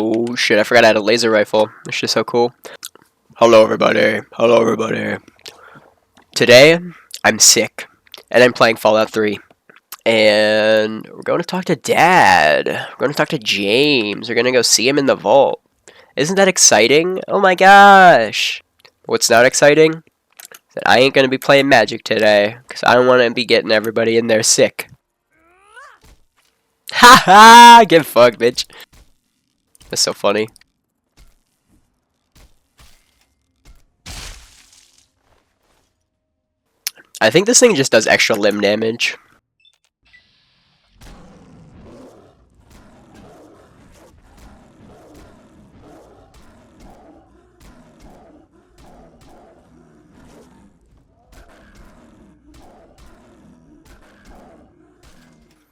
Oh shit, I forgot I had a laser rifle. It's just so cool. Hello everybody. Hello everybody. Today, I'm sick. And I'm playing Fallout 3. And we're going to talk to Dad. We're going to talk to James. We're going to go see him in the vault. Isn't that exciting? Oh my gosh. What's not exciting? Is that I ain't going to be playing Magic today. Because I don't want to be getting everybody in there sick. Ha ha! Get fucked, bitch. That's so funny. I think this thing just does extra limb damage.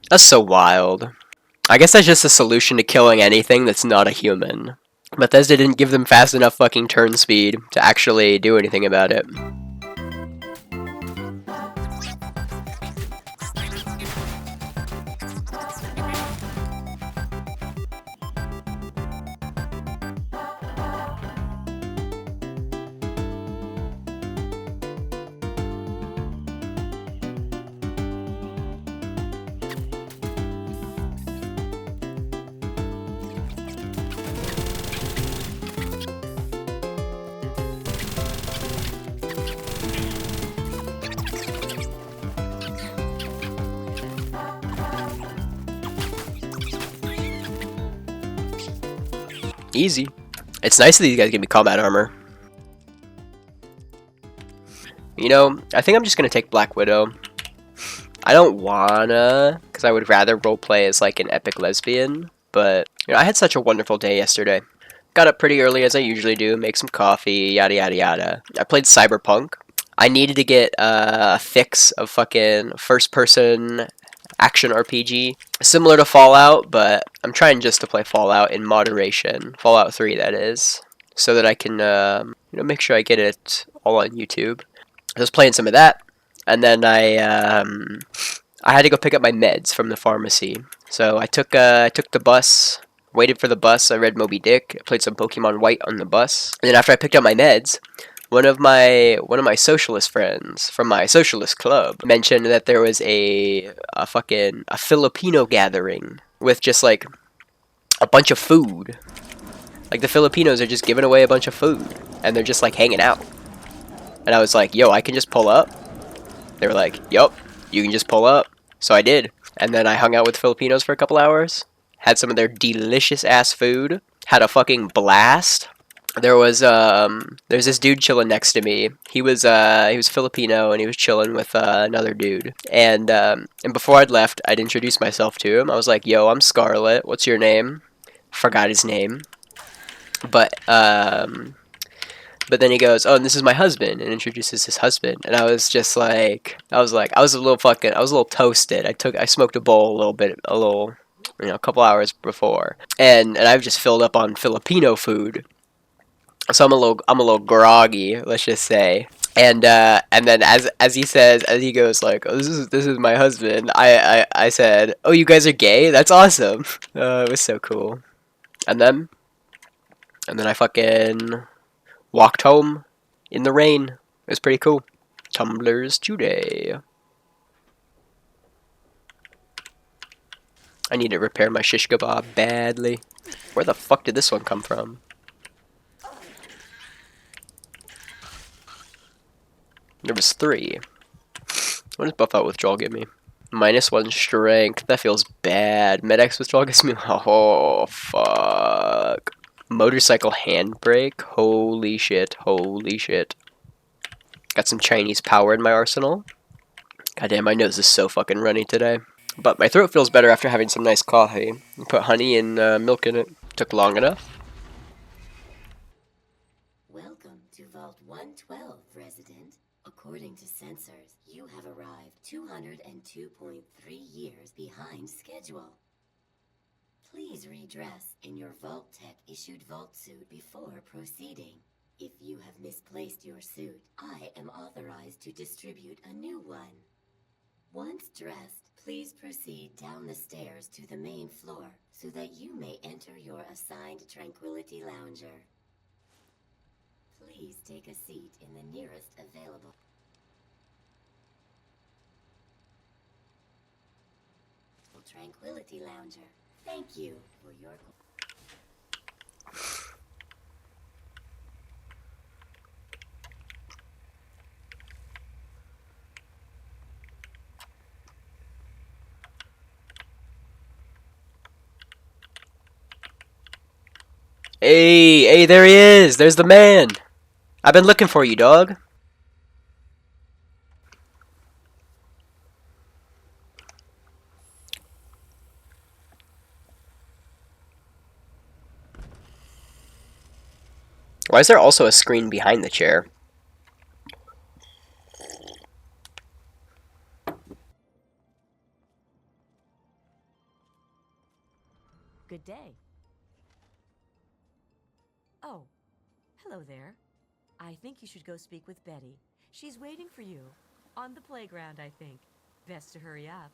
That's so wild. I guess that's just a solution to killing anything that's not a human. Bethesda didn't give them fast enough fucking turn speed to actually do anything about it. Easy. It's nice that these guys give me combat armor. You know, I think I'm just gonna take Black Widow. I don't wanna, because I would rather roleplay as like an epic lesbian, but you know, I had such a wonderful day yesterday. Got up pretty early as I usually do, make some coffee, yada yada yada. I played Cyberpunk. I needed to get a fix of fucking first-person action RPG, similar to Fallout, but I'm trying just to play Fallout in moderation. Fallout 3, that is, so that I can, you know, make sure I get it all on YouTube. I was playing some of that, and then I had to go pick up my meds from the pharmacy. So I took the bus, waited for the bus. I read Moby Dick, played some Pokemon White on the bus, and then after I picked up my meds, one of my socialist friends from my socialist club mentioned that there was a Filipino gathering with just like a bunch of food. Like the Filipinos are just giving away a bunch of food and they're just like hanging out. And I was like, "Yo, I can just pull up." They were like, "Yup, you can just pull up." So I did. And then I hung out with Filipinos for a couple hours, had some of their delicious ass food, had a fucking blast. There's this dude chilling next to me. He was Filipino and he was chilling with another dude. And before I'd left, I'd introduced myself to him. I was like, "Yo, I'm Scarlet. What's your name?" Forgot his name. But then he goes, "Oh, and this is my husband," and introduces his husband. And I was just like, I was a little toasted. I smoked a bowl a couple hours before, and I've just filled up on Filipino food. So I'm a little groggy, let's just say. And then as he goes like, "Oh, this is my husband." I said, "Oh, you guys are gay? That's awesome." It was so cool. And then I fucking walked home in the rain. It was pretty cool. Tumblers today. I need to repair my shish kebab badly. Where the fuck did this one come from? There was 3. What does buff out withdrawal give me? -1 strength. That feels bad. Med-X withdrawal gives me... Oh, fuck. Motorcycle handbrake. Holy shit. Holy shit. Got some Chinese power in my arsenal. Goddamn, my nose is so fucking runny today. But my throat feels better after having some nice coffee. Put honey and milk in it. Took long enough. Welcome to Vault 112, resident. According to sensors, you have arrived 202.3 years behind schedule. Please redress in your Vault Tech issued Vault suit before proceeding. If you have misplaced your suit, I am authorized to distribute a new one. Once dressed, Please proceed down the stairs to the main floor so that you may enter your assigned Tranquility Lounger. Please take a seat in the nearest available Tranquility Lounger. Thank you for your... Hey, there he is! There's the man! I've been looking for you, dog. Why is there also a screen behind the chair? Good day. Oh, hello there. I think you should go speak with Betty. She's waiting for you. On the playground, I think. Best to hurry up.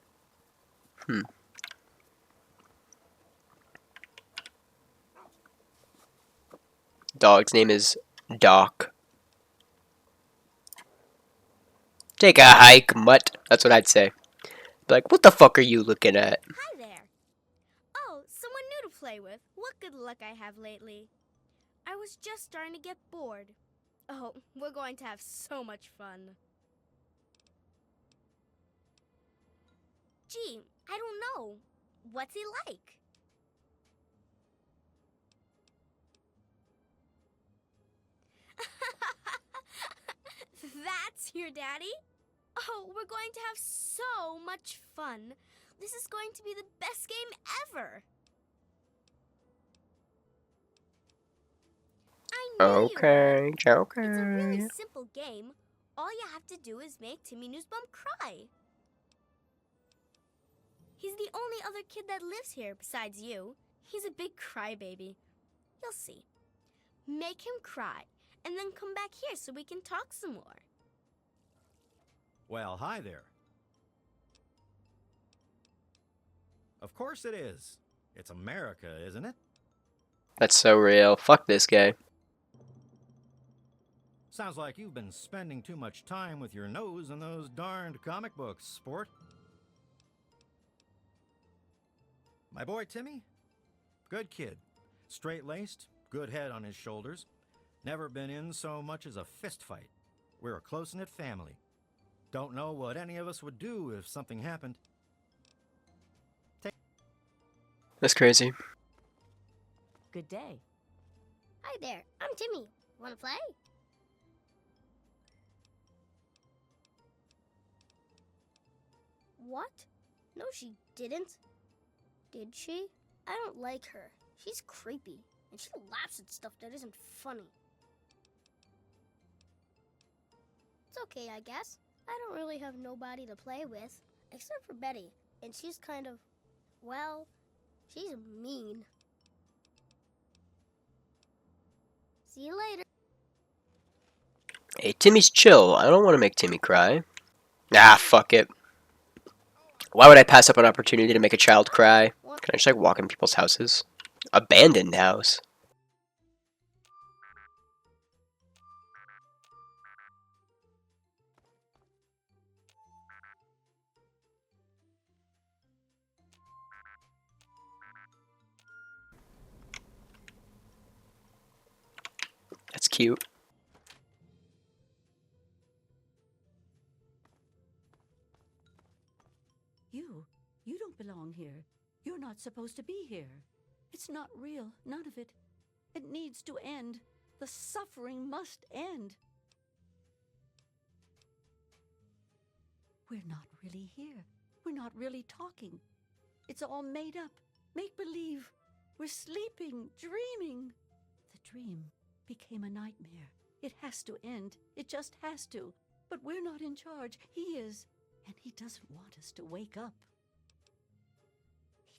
Dog's name is Doc. Take a hike, mutt. That's what I'd say. Be like, what the fuck are you looking at? Hi there. Oh, someone new to play with. What good luck I have lately. I was just starting to get bored. Oh, we're going to have so much fun. Gee, I don't know. What's he like? That's your daddy? Oh, we're going to have so much fun. This is going to be the best game ever. I knew you Okay, would. It's a really okay. simple game. All you have to do is make Timmy Newsbum cry. He's the only other kid that lives here besides you. He's a big crybaby. You'll see. Make him cry, and then come back here so we can talk some more. Well, hi there. Of course it is. It's America, isn't it? That's so real. Fuck this guy. Sounds like you've been spending too much time with your nose in those darned comic books, sport. My boy Timmy? Good kid. Straight-laced, good head on his shoulders. Never been in so much as a fist fight. We're a close-knit family. Don't know what any of us would do if something happened. That's crazy. Good day. Hi there, I'm Timmy. Wanna play? What? No, she didn't. Did she? I don't like her. She's creepy, and she laughs at stuff that isn't funny. It's okay, I guess. I don't really have nobody to play with, except for Betty, and she's kind of, well, she's mean. See you later. Hey, Timmy's chill. I don't want to make Timmy cry. Ah, fuck it. Why would I pass up an opportunity to make a child cry? Can I just like walk in people's houses? Abandoned house. That's cute. You don't belong here. You're not supposed to be here. It's not real, none of it. It needs to end. The suffering must end. We're not really here. We're not really talking. It's all made up. Make believe. We're sleeping, dreaming. The dream became a nightmare. It has to end. It just has to. But we're not in charge. He is. And he doesn't want us to wake up.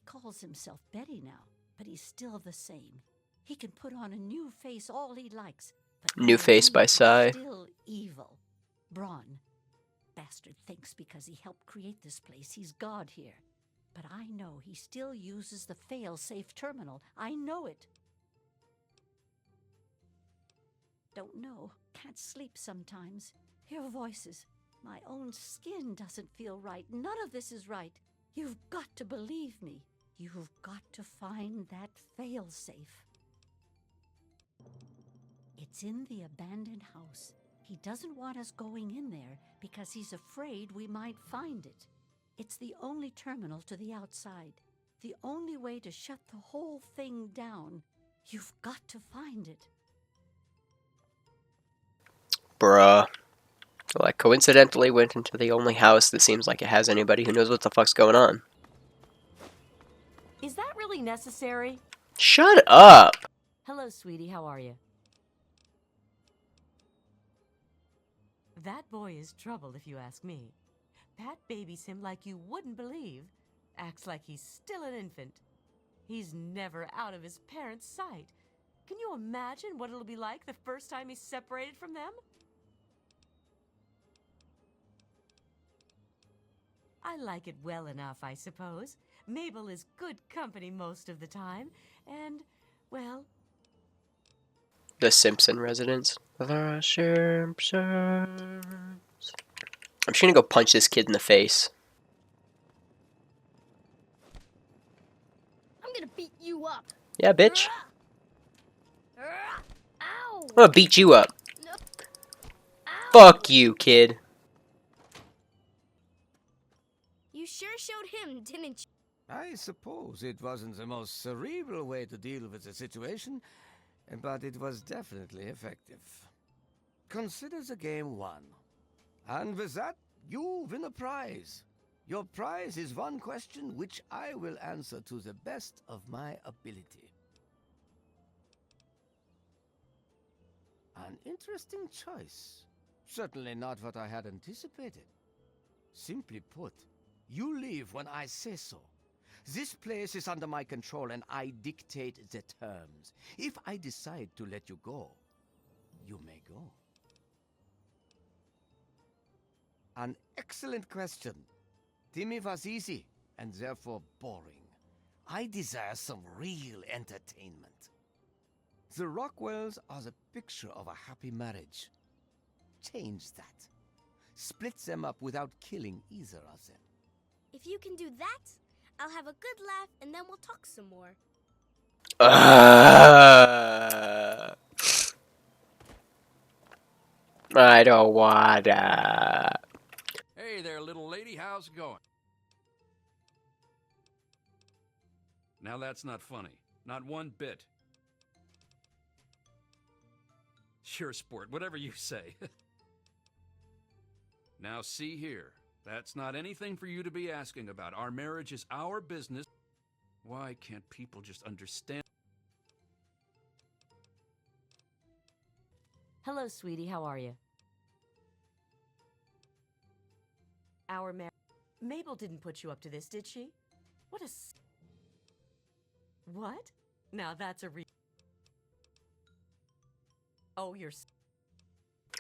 He calls himself Betty now, but he's still the same. He can put on a new face all he likes. But New face by underneath, Psy. he's still evil. Braun. bastard thinks because he helped create this place he's God here. But I know he still uses the fail-safe terminal. I know it. Don't know. Can't sleep sometimes. Hear voices. My own skin doesn't feel right. None of this is right. You've got to believe me. You've got to find that fail-safe. It's in the abandoned house. He doesn't want us going in there because he's afraid we might find it. It's the only terminal to the outside. The only way to shut the whole thing down. You've got to find it. Bruh. Like, coincidentally went into the only house that seems like it has anybody who knows what the fuck's going on. Is that really necessary? Shut up! Hello, sweetie. How are you? That boy is trouble, if you ask me. Pat babies him like you wouldn't believe. Acts like he's still an infant. He's never out of his parents' sight. Can you imagine what it'll be like the first time he's separated from them? I like it well enough, I suppose. Mabel is good company most of the time, and, well... The Simpson residence. The Simpsons. I'm just gonna go punch this kid in the face. I'm gonna beat you up. Yeah, bitch. Ow! I'm gonna beat you up. No. Ow! Fuck you, kid. You sure showed him, didn't you? I suppose it wasn't the most cerebral way to deal with the situation, but it was definitely effective. Consider the game won. And with that, you win a prize. Your prize is one question which I will answer to the best of my ability. An interesting choice. Certainly not what I had anticipated. Simply put, you leave when I say so. This place is under my control and I dictate the terms. If I decide to let you go, you may go. An excellent question. Timmy was easy and therefore boring. I desire some real entertainment. The Rockwells are the picture of a happy marriage. Change that. Split them up without killing either of them. If you can do that, I'll have a good laugh and then we'll talk some more. I don't wanna. Hey there, little lady, how's it going? Now that's not funny. Not one bit. Sure, sport, whatever you say. Now see here, that's not anything for you to be asking about. Our marriage is our business. Why can't people just understand? Hello, sweetie. How are you? Mabel didn't put you up to this, did she? What a... What? Now that's a Oh, you're...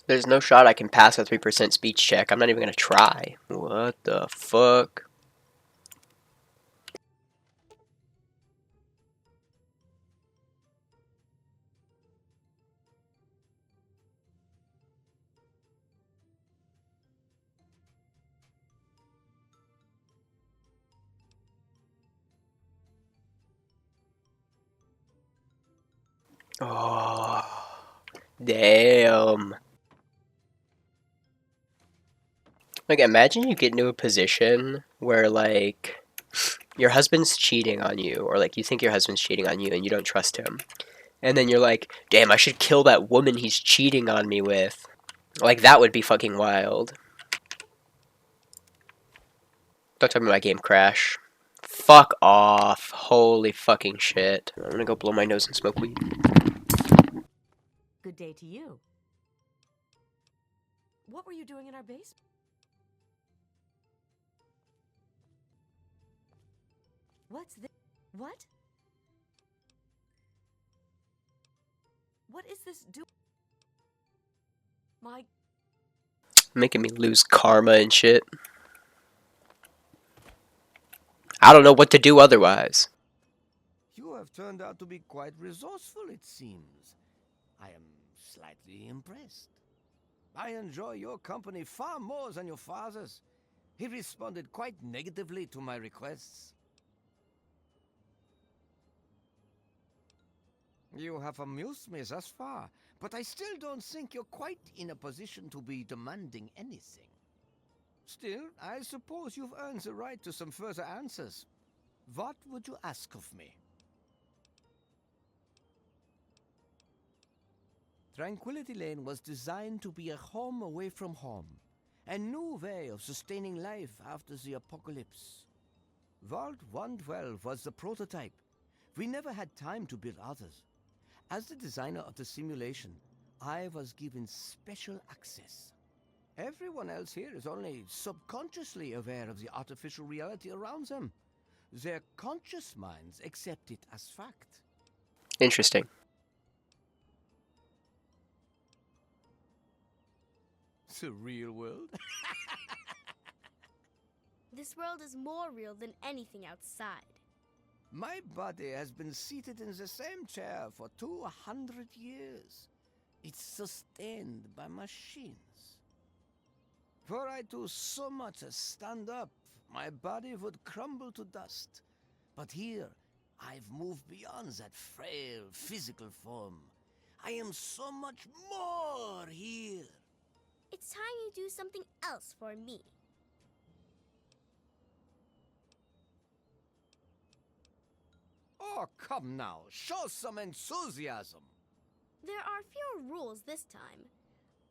There's no shot I can pass a 3% speech check. I'm not even gonna try. What the fuck? Oh, damn. Like, imagine you get into a position where, like, your husband's cheating on you, or, like, you think your husband's cheating on you and you don't trust him. And then you're like, damn, I should kill that woman he's cheating on me with. Like, that would be fucking wild. Don't tell me my game crash. Fuck off. Holy fucking shit. I'm gonna go blow my nose and smoke weed. Good day to you. What were you doing in our basement? What's this? What? What is this do? My... Making me lose karma and shit. I don't know what to do otherwise. You have turned out to be quite resourceful, it seems. I am slightly impressed. I enjoy your company far more than your father's. He responded quite negatively to my requests. You have amused me thus far, but I still don't think you're quite in a position to be demanding anything. Still, I suppose you've earned the right to some further answers. What would you ask of me? Tranquility Lane was designed to be a home away from home, a new way of sustaining life after the apocalypse. Vault 112 was the prototype. We never had time to build others. As the designer of the simulation, I was given special access. Everyone else here is only subconsciously aware of the artificial reality around them. Their conscious minds accept it as fact. Interesting. The real world? This world is more real than anything outside. My body has been seated in the same chair for 200 years. It's sustained by machines. Were I to so much as stand up, my body would crumble to dust. But here, I've moved beyond that frail physical form. I am so much more here. It's time you do something else for me. Oh, come now, show some enthusiasm. There are fewer rules this time.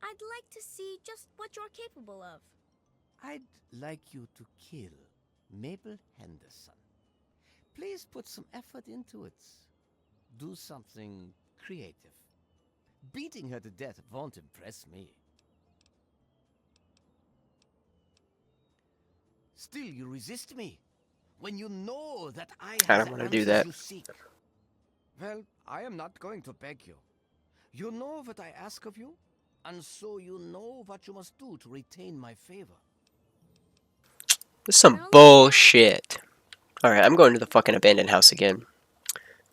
I'd like to see just what you're capable of. I'd like you to kill Mabel Henderson. Please put some effort into it. Do something creative. Beating her to death won't impress me. Still, you resist me when you know that I I have don't the want to do answers that. you seek. Well, I am not going to beg you. You know what I ask of you, and so you know what you must do to retain my favor. This is some bullshit. Alright, I'm going to the fucking abandoned house again.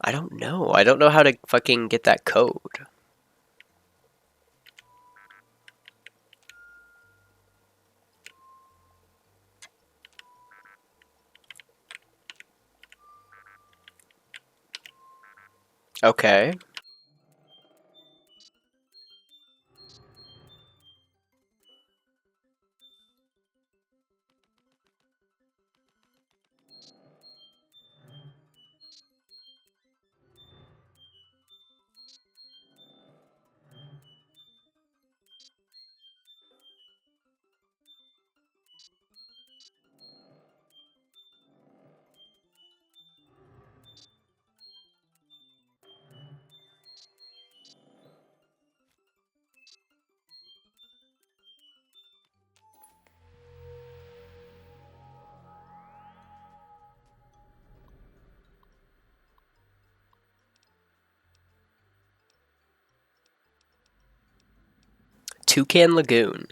I don't know. I don't know how to fucking get that code. Okay. Toucan Lagoon.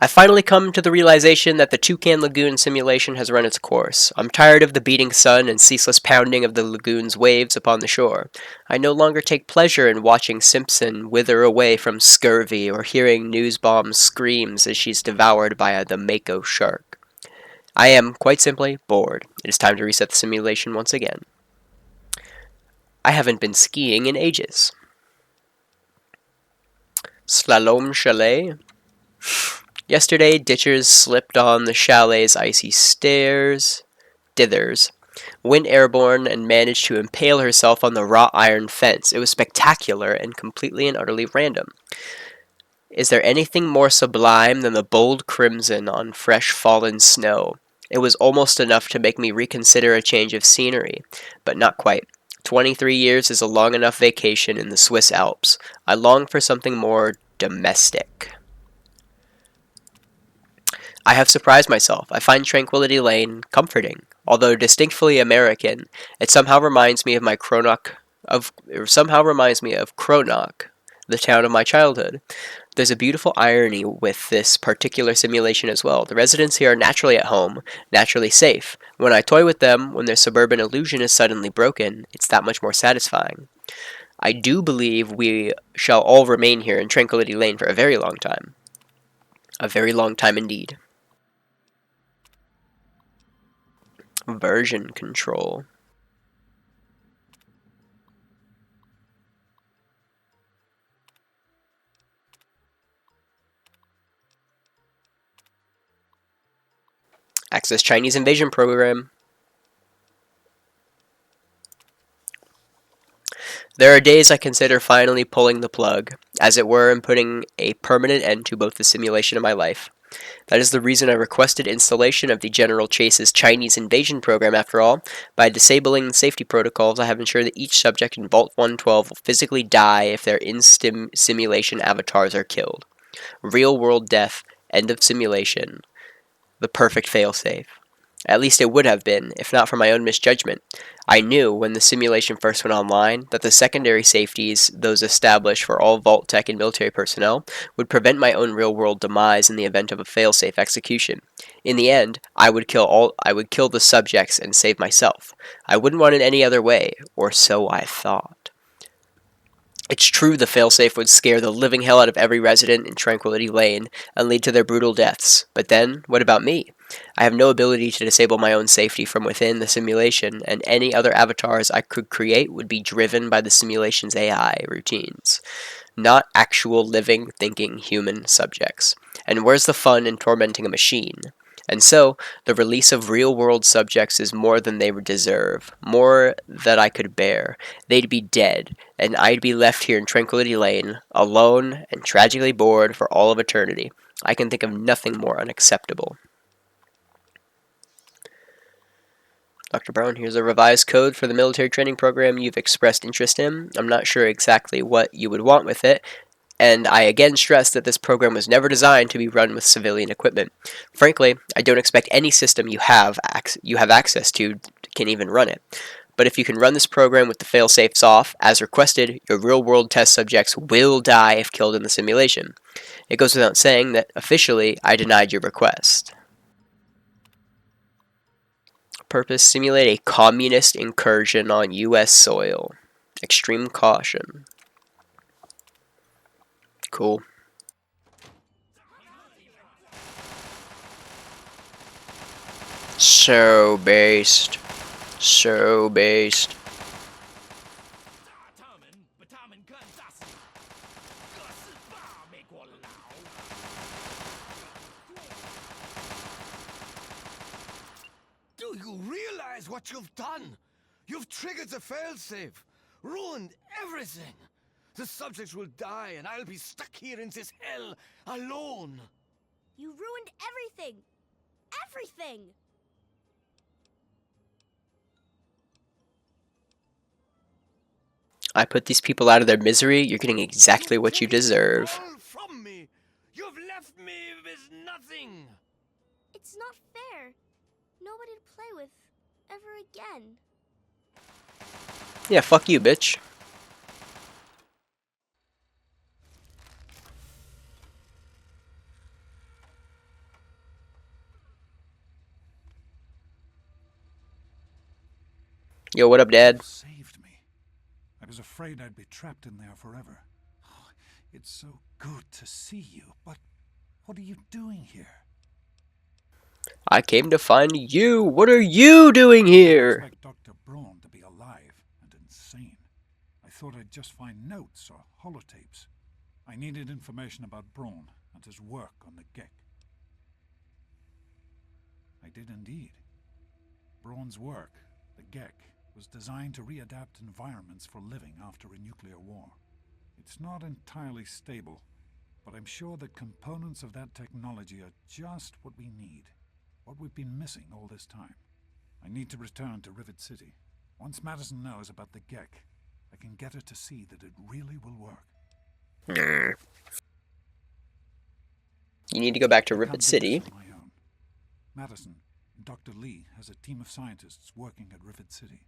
I finally come to the realization that the Toucan Lagoon simulation has run its course. I'm tired of the beating sun and ceaseless pounding of the lagoon's waves upon the shore. I no longer take pleasure in watching Simpson wither away from scurvy or hearing Newsbomb's screams as she's devoured by the Mako shark. I am, quite simply, bored. It is time to reset the simulation once again. I haven't been skiing in ages. Slalom Chalet. Yesterday, ditchers slipped on the chalet's icy stairs. Dithers went airborne and managed to impale herself on the wrought iron fence. It was spectacular and completely and utterly random. Is there anything more sublime than the bold crimson on fresh fallen snow? It was almost enough to make me reconsider a change of scenery, but not quite. 23 years is a long enough vacation in the Swiss Alps. I long for something more domestic. I have surprised myself. I find Tranquility Lane comforting. Although distinctly American, it somehow reminds me of Cronach, the town of my childhood. There's a beautiful irony with this particular simulation as well. The residents here are naturally at home, naturally safe. When I toy with them, when their suburban illusion is suddenly broken, it's that much more satisfying. I do believe we shall all remain here in Tranquility Lane for a very long time. A very long time indeed. Version control. Access Chinese invasion program. There are days I consider finally pulling the plug, as it were, and putting a permanent end to both the simulation and my life. That is the reason I requested installation of the General Chase's Chinese invasion program after all. By disabling the safety protocols, I have ensured that each subject in Vault 112 will physically die if their in-simulation avatars are killed. Real-world death, end of simulation, the perfect failsafe. At least it would have been, if not for my own misjudgment. I knew, when the simulation first went online, that the secondary safeties, those established for all Vault Tech and military personnel, would prevent my own real-world demise in the event of a failsafe execution. In the end, I would kill the subjects and save myself. I wouldn't want it any other way, or so I thought. It's true the failsafe would scare the living hell out of every resident in Tranquility Lane and lead to their brutal deaths. But then, what about me? I have no ability to disable my own safety from within the simulation, and any other avatars I could create would be driven by the simulation's AI routines, not actual living, thinking human subjects. And where's the fun in tormenting a machine? And so, the release of real-world subjects is more than they deserve, more that I could bear. They'd be dead, and I'd be left here in Tranquility Lane, alone and tragically bored for all of eternity. I can think of nothing more unacceptable. Dr. Brown, here's a revised code for the military training program you've expressed interest in. I'm not sure exactly what you would want with it, and I again stress that this program was never designed to be run with civilian equipment. Frankly, I don't expect any system you have access to can even run it. But if you can run this program with the fail-safes off, as requested, your real-world test subjects will die if killed in the simulation. It goes without saying that, officially, I denied your request. Purpose: simulate a communist incursion on U.S. soil. Extreme caution. Cool. So based. So based. Do you realize what you've done? You've triggered the failsafe, ruined everything. The subjects will die, and I'll be stuck here in this hell alone. You ruined everything! Everything! I put these people out of their misery. You're getting exactly what you deserve. All from me. You've left me with nothing. It's not fair. Nobody to play with ever again. Yeah, fuck you, bitch. Yo, what up, Dad? You saved me. I was afraid I'd be trapped in there forever. Oh, it's so good to see you, but what are you doing here? I came to find you. What are you doing I here? expect Dr. Braun to be alive and insane. I thought I'd just find notes or holotapes. I needed information about Braun and his work on the Gek. I did indeed. Braun's work, the Gek, was designed to readapt environments for living after a nuclear war. It's not entirely stable, but I'm sure that components of that technology are just what we need, what we've been missing all this time. I need to return to Rivet City. Once Madison knows about the Gek, I can get her to see that it really will work. You need to go back to I Rivet can't do City. this on my own. Madison, Dr. Lee has a team of scientists working at Rivet City.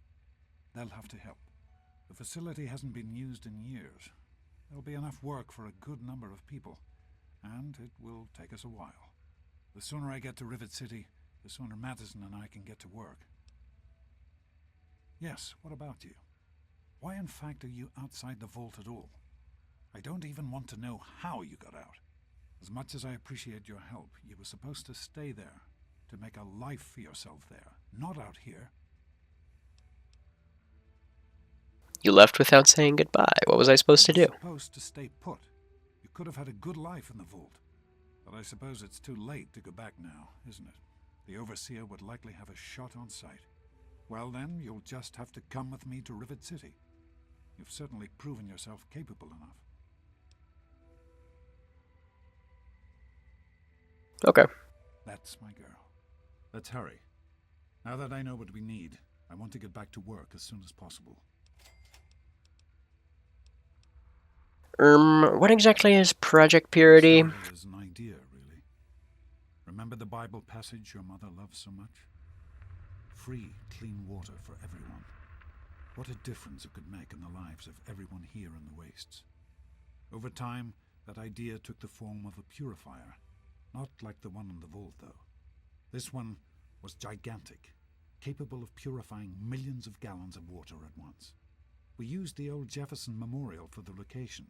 They'll have to help. The facility hasn't been used in years. There'll be enough work for a good number of people. and it will take us a while. The sooner I get to Rivet City, the sooner Madison and I can get to work. Yes, what about you? Why in fact are you outside the vault at all? I don't even want to know how you got out. As much as I appreciate your help, you were supposed to stay there, to make a life for yourself there, not out here. You left without saying goodbye. What was I supposed to You do? were supposed to stay put. You could have had a good life in the vault. But I suppose it's too late to go back now, isn't it? The Overseer would likely have a shot on sight. Well then, you'll just have to come with me to Rivet City. You've certainly proven yourself capable enough. Okay. That's my girl. Let's hurry. Now that I know what we need, I want to get back to work as soon as possible. What exactly is Project Purity? It started as an idea, really. Remember the Bible passage your mother loves so much? Free, clean water for everyone. What a difference it could make in the lives of everyone here in the wastes. Over time, that idea took the form of a purifier. Not like the one in the vault, though. This one was gigantic, capable of purifying millions of gallons of water at once. We used the old Jefferson Memorial for the location,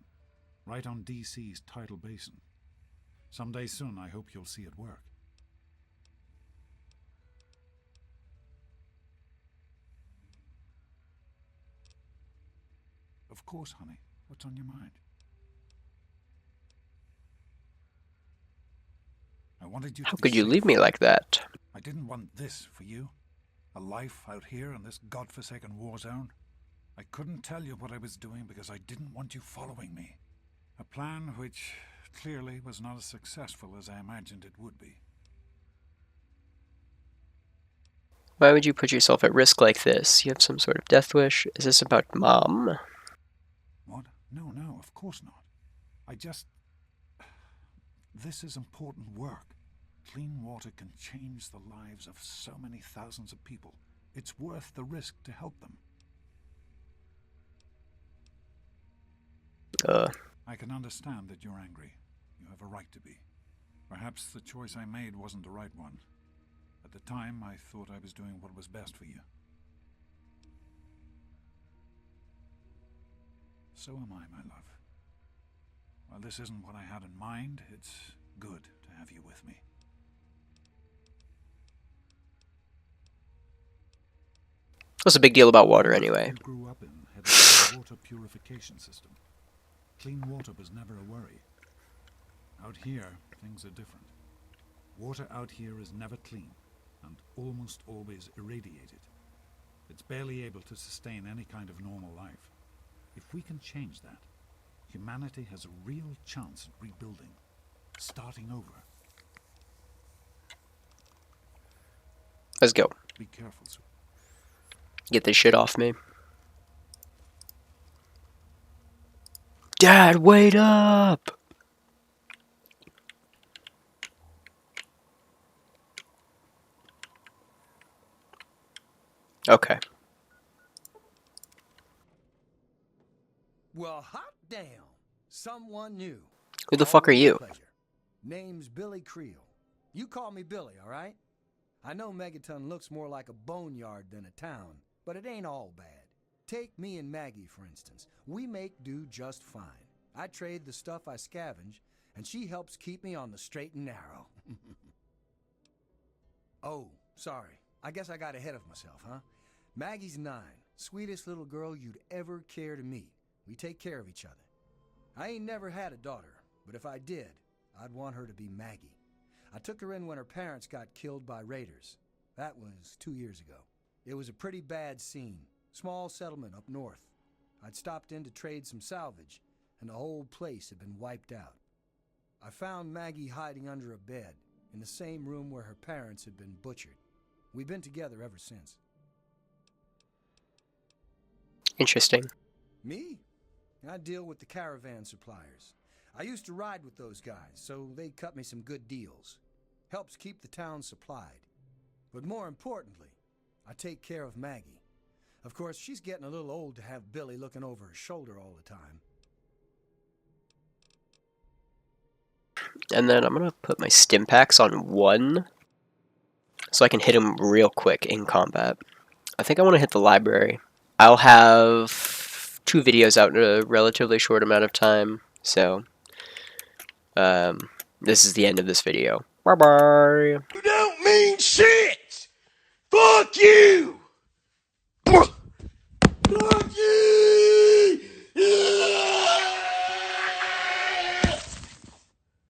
right on DC's tidal basin. Someday soon, I hope you'll see it work. Of course, honey. What's on your mind? I wanted you to How be could you safe. leave me like that? I didn't want this for you. A life out here in this godforsaken war zone. I couldn't tell you what I was doing because I didn't want you following me. A plan which clearly was not as successful as I imagined it would be. Why would you put yourself at risk like this? You have some sort of death wish? Is this about Mom? What? No, of course not. I just... This is important work. Clean water can change the lives of so many thousands of people. It's worth the risk to help them. I can understand that you're angry. You have a right to be. Perhaps the choice I made wasn't the right one. At the time, I thought I was doing what was best for you. So am I, my love. While this isn't what I had in mind, it's good to have you with me. What's the big deal about water anyway? You grew up in had a water purification system. Clean water was never a worry. Out here, things are different. Water out here is never clean, and almost always irradiated. It's barely able to sustain any kind of normal life. If we can change that, humanity has a real chance at rebuilding, starting over. Let's go. Be careful, sir. Get this shit off me. Dad, wait up! Okay. Well, hot damn. Someone new. Who the fuck are Always a you? pleasure. Name's Billy Creel. You call me Billy, all right? I know Megaton looks more like a boneyard than a town, but it ain't all bad. Take me and Maggie, for instance. We make do just fine. I trade the stuff I scavenge, and she helps keep me on the straight and narrow. Oh, sorry. I guess I got ahead of myself, huh? Maggie's 9. Sweetest little girl you'd ever care to meet. We take care of each other. I ain't never had a daughter, but if I did, I'd want her to be Maggie. I took her in when her parents got killed by raiders. That was 2 years ago. It was a pretty bad scene. Small settlement up north. I'd stopped in to trade some salvage, and the whole place had been wiped out. I found Maggie hiding under a bed, in the same room where her parents had been butchered. We've been together ever since. Interesting. Me? I deal with the caravan suppliers. I used to ride with those guys, so they cut me some good deals. Helps keep the town supplied. But more importantly, I take care of Maggie. Of course, she's getting a little old to have Billy looking over her shoulder all the time. and then I'm gonna put my stim packs on 1 so I can hit him real quick in combat. I think I want to hit the library. I'll have 2 videos out in a relatively short amount of time, so this is the end of this video. Bye bye. You don't mean shit!